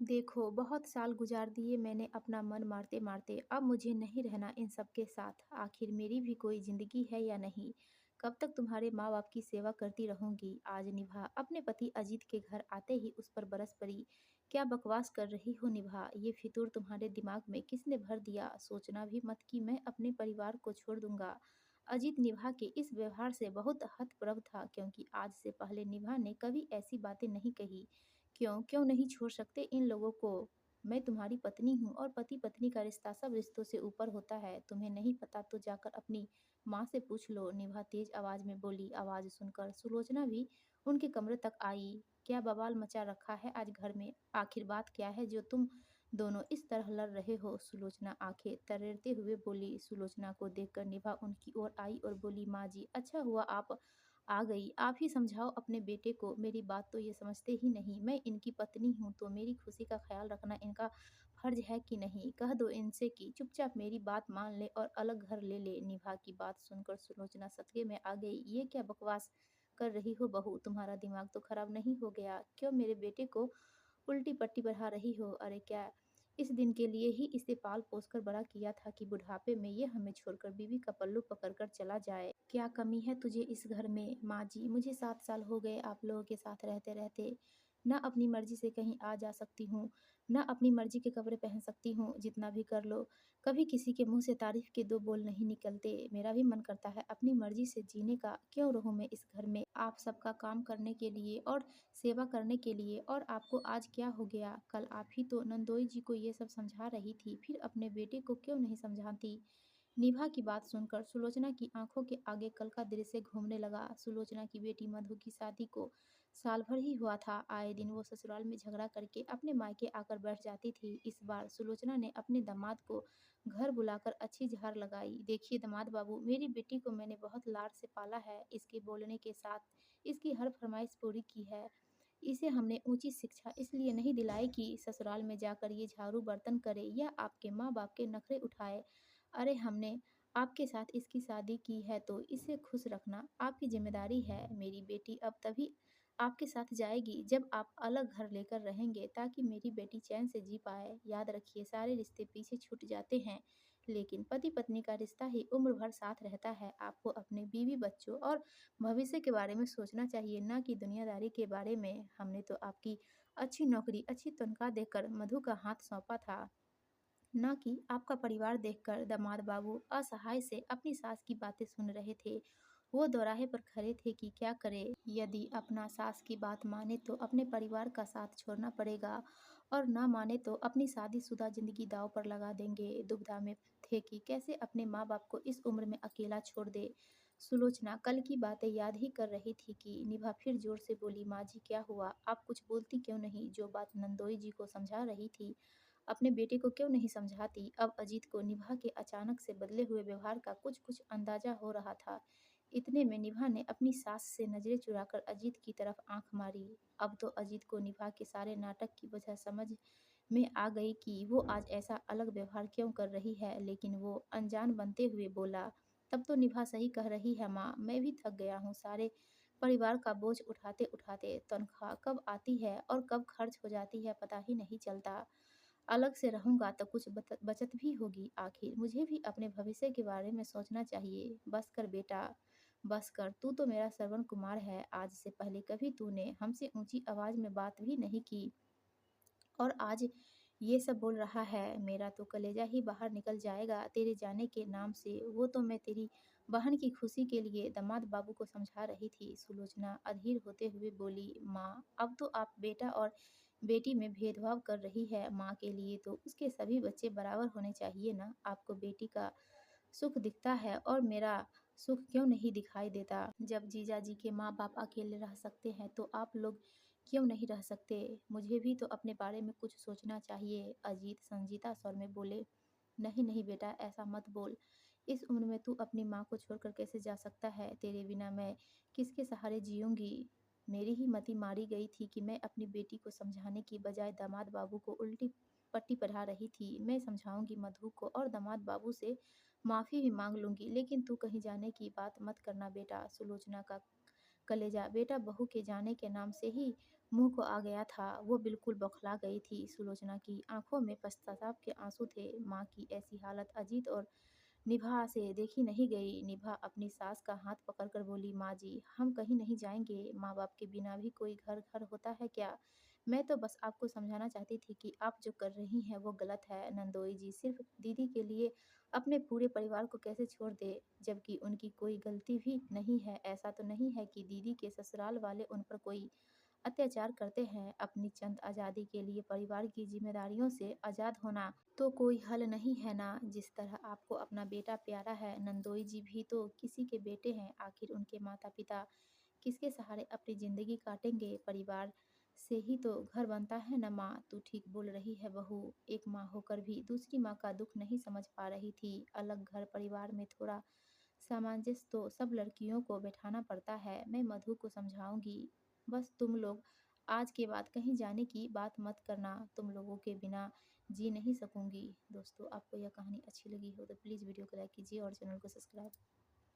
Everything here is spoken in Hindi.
देखो, बहुत साल गुजार दिए मैंने अपना मन मारते-मारते, अब मुझे नहीं रहना इन सब के साथ। आखिर मेरी भी कोई ज़िंदगी है या नहीं? कब तक तुम्हारे माँ-बाप की सेवा करती रहूँगी? आज निभा अपने पति अजीत के घर आते ही उस पर बरस पड़ी। क्या बकवास कर रही हो निभा? ये फितूर तुम्हारे दिमाग में किसने भर दिया? सोचना भी मत कि मैं अपने परिवार को छोड़ दूँगा। अजीत निभा के इस व्यवहार से बहुत हतप्रभ था क्योंकि आज से पहले निभा ने कभी ऐसी बातें नहीं कही। क्यों? क्यों नहीं छोड़ सकते इन लोगों को? मैं तुम्हारी पत्नी हूँ और पति-पत्नी का रिश्ता सब रिश्तों से ऊपर होता है। तुम्हें नहीं पता तो जाकर अपनी माँ से पूछ लो, निभा तेज आवाज़ में बोली। आवाज़ सुनकर सुलोचना भी उनके कमरे तक आई। क्या बवाल मचा रखा है आज घर में? आखिर बात क्या है जो तुम दोनों इस तरह लड़ रहे हो? सुलोचना आँखें तरेरते हुए बोली। सुलोचना को देखकर निभा उनकी ओर आई और बोली, माँ जी, अच्छा हुआ आप आ गई। आप ही समझाओ अपने बेटे को, मेरी बात तो ये समझते ही नहीं। मैं इनकी पत्नी हूँ तो मेरी खुशी का ख़्याल रखना इनका फ़र्ज़ है कि नहीं? कह दो इनसे कि चुपचाप मेरी बात मान ले और अलग घर ले ले। निभा की बात सुनकर सुलोचना सदमे में आ गई। ये क्या बकवास कर रही हो बहू? तुम्हारा दिमाग तो ख़राब नहीं हो गया? क्यों मेरे बेटे को उल्टी पट्टी पढ़ा रही हो? अरे क्या इस दिन के लिए ही इसे पाल-पोस कर बड़ा किया था कि बुढ़ापे में ये हमें छोड़कर बीवी का पल्लू पकड़कर चला जाए। क्या कमी है तुझे इस घर में? माँ जी, मुझे 7 साल हो गए आप लोगों के साथ रहते-रहते। ना अपनी मर्ज़ी से कहीं आ जा सकती हूँ, ना अपनी मर्ज़ी के कपड़े पहन सकती हूँ, जितना भी कर लो। कभी किसी के मुँह से तारीफ़ के 2 बोल नहीं निकलते। मेरा भी मन करता है अपनी मर्ज़ी से जीने का। क्यों रहूँ मैं इस घर में आप सबका काम करने के लिए और सेवा करने के लिए? और आपको आज क्या हो गया? कल आप ही तो नंदोई जी को ये सब समझा रही थी, फिर अपने बेटे को क्यों नहीं समझाती? निभा की बात सुनकर सुलोचना की आंखों के आगे कल का दृश्य घूमने लगा। सुलोचना की बेटी मधु की शादी को साल भर ही हुआ था। आए दिन वो ससुराल में झगड़ा करके अपने मायके आकर बैठ जाती थी। इस बार सुलोचना ने अपने दामाद को घर बुलाकर अच्छी झाड़ लगाई। देखिए दामाद बाबू, मेरी बेटी को मैंने बहुत लाड से पाला है। इसके बोलने के साथ इसकी हर फरमाइश पूरी की है। इसे हमने ऊंची शिक्षा इसलिए नहीं दिलाई कि ससुराल में जाकर ये झाड़ू बर्तन करे या आपके माँ बाप के नखरे उठाए। अरे हमने आपके साथ इसकी शादी की है तो इसे खुश रखना आपकी ज़िम्मेदारी है। मेरी बेटी अब तभी आपके साथ जाएगी जब आप अलग घर लेकर रहेंगे ताकि मेरी बेटी चैन से जी पाए। याद रखिए सारे रिश्ते पीछे छूट जाते हैं, लेकिन पति-पत्नी का रिश्ता ही उम्र भर साथ रहता है। आपको अपने बीवी बच्चों और भविष्य के बारे में सोचना चाहिए, ना कि दुनियादारी के बारे में। हमने तो आपकी अच्छी नौकरी, अच्छी तनख्वाह देकर मधु का हाथ सौंपा था, ना कि आपका परिवार देखकर। दामाद बाबू असहाय से अपनी सास की बातें सुन रहे थे। वो दोराहे पर खड़े थे कि क्या करे। यदि अपना सास की बात माने तो अपने परिवार का साथ छोड़ना पड़ेगा और ना माने तो अपनी शादीशुदा जिंदगी दांव पर लगा देंगे। दुविधा में थे कि कैसे अपने माँ बाप को इस उम्र में अकेला छोड़ दे। सुलोचना कल की बातें याद ही कर रही थी कि निभा फिर जोर से बोली, माँ जी क्या हुआ? आप कुछ बोलती क्यों नहीं? जो बात नंदोई जी को समझा रही थी अपने बेटे को क्यों नहीं समझाती? अब अजीत को निभा के अचानक से बदले हुए व्यवहार का कुछ-कुछ अंदाजा हो रहा था। इतने में निभा ने अपनी सास से नजरें चुराकर अजीत की तरफ आंख मारी। अब तो अजीत को निभा के सारे नाटक की वजह समझ में आ गई कि वो आज ऐसा अलग व्यवहार क्यों कर रही है, लेकिन वो अनजान बनते हुए बोला, तब तो निभा सही कह रही है माँ, मैं भी थक गया हूँ सारे परिवार का बोझ उठाते-उठाते। तनख्वाह कब आती है और कब खर्च हो जाती है पता ही नहीं चलता। अलग से रहूँगा तो कुछ बचत भी होगी। आखिर मुझे भी अपने भविष्य के बारे में सोचना चाहिए। बस कर बेटा, बस कर। तू तो मेरा श्रवण कुमार है। आज से पहले कभी तूने हमसे ऊँची आवाज़ में बात भी नहीं की और आज ये सब बोल रहा है। मेरा तो कलेजा ही बाहर निकल जाएगा तेरे जाने के नाम से। वो तो मैं तेरी बहन की खुशी के लिए दामाद बाबू को समझा रही थी। सुलोचना अधीर होते हुए बोली, माँ, अब तो आप बेटा और बेटी में भेदभाव कर रही है। माँ के लिए तो उसके सभी बच्चे बराबर होने चाहिए ना। आपको बेटी का सुख दिखता है और मेरा सुख क्यों नहीं दिखाई देता? जब जीजाजी के माँ बाप अकेले रह सकते हैं तो आप लोग क्यों नहीं रह सकते? मुझे भी तो अपने बारे में कुछ सोचना चाहिए। अजीत संजीता स्वर में बोले, नहीं नहीं बेटा, ऐसा मत बोल। इस उम्र में तू अपनी माँ को छोड़कर कैसे जा सकता है? तेरे बिना मैं किसके सहारे जीऊंगी? मेरी ही मति मारी गई थी कि मैं अपनी बेटी को समझाने की बजाय दामाद बाबू को उल्टी पट्टी पढ़ा रही थी। मैं समझाऊंगी मधु को और दामाद बाबू से माफ़ी भी मांग लूंगी, लेकिन तू कहीं जाने की बात मत करना बेटा। सुलोचना का कलेजा बेटा बहू के जाने के नाम से ही मुँह को आ गया था। वो बिल्कुल बौखला गई थी। सुलोचना की आँखों में पश्चाताप के आँसू थे। माँ की ऐसी हालत अजीत और निभा से देखी नहीं गई। निभा अपनी सास का हाथ पकड़कर बोली, माँ जी, हम कहीं नहीं जाएँगे। माँ-बाप के बिना भी कोई घर घर होता है क्या? मैं तो बस आपको समझाना चाहती थी कि आप जो कर रही हैं वो गलत है। नंदोई जी सिर्फ़ दीदी के लिए अपने पूरे परिवार को कैसे छोड़ दें, जबकि उनकी कोई गलती भी नहीं है। ऐसा तो नहीं है कि दीदी के ससुराल वाले उन पर कोई अत्याचार करते हैं। अपनी चंद आज़ादी के लिए परिवार की ज़िम्मेदारियों से आज़ाद होना तो कोई हल नहीं है ना। जिस तरह आपको अपना बेटा प्यारा है, नंदोई जी भी तो किसी के बेटे हैं। आखिर उनके माता-पिता किसके सहारे अपनी ज़िंदगी काटेंगे? परिवार से ही तो घर बनता है ना माँ। तू ठीक बोल रही है बहू। एक माँ होकर भी दूसरी माँ का दुःख नहीं समझ पा रही थी। अलग घर परिवार में थोड़ा सामंजस्य तो सब लड़कियों को बैठाना पड़ता है। मैं मधु को समझाऊँगी। बस तुम लोग आज के बाद कहीं जाने की बात मत करना। तुम लोगों के बिना जी नहीं सकूँगी। दोस्तों, आपको यह कहानी अच्छी लगी हो तो प्लीज़ वीडियो को लाइक कीजिए और चैनल को सब्सक्राइब